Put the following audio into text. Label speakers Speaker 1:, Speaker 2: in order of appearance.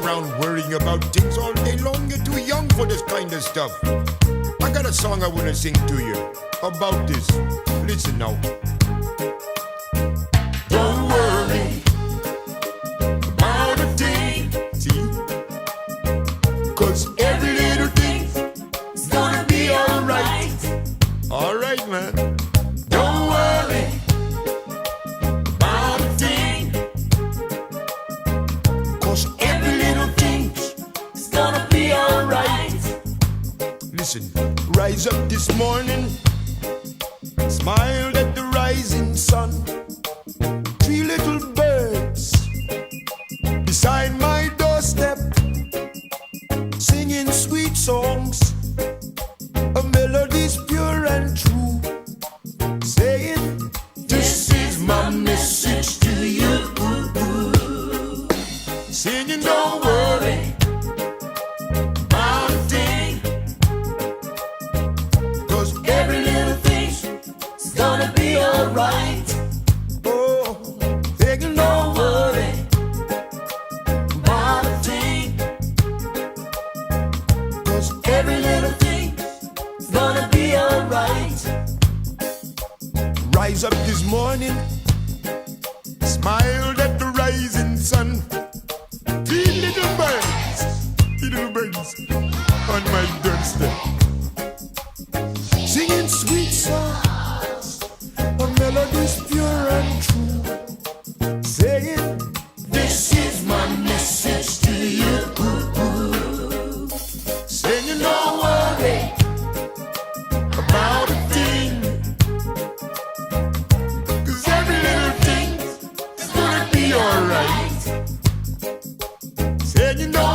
Speaker 1: around worrying about things all day long. You're too young for this kind of stuff. I got a song I want to sing to you about this. Listen now. Don't worry about a thing. See? 'Cause every little thing is gonna be alright. Alright, man. Don't worry about a thing. 'Cause every little thing is gonna be alright. Listen, rise up this morning, smiled at the rising sun. 3 little birds beside my doorstep, singing sweet songs, a melody's pure and true, saying, this is my message to you. Singing, don't worry about a thing, 'cause every little thing is gonna be alright. Oh, singing, don't worry about a thing, 'cause every little thing is gonna be alright. Rise up this morning, smiled at the rising sun. 3 little birds on my doorstep, singing sweet songs, a melody's pure and true, saying, this is my message to you. Singing, don't worry about a thing, 'cause every little thing is gonna be alright. Saying, don't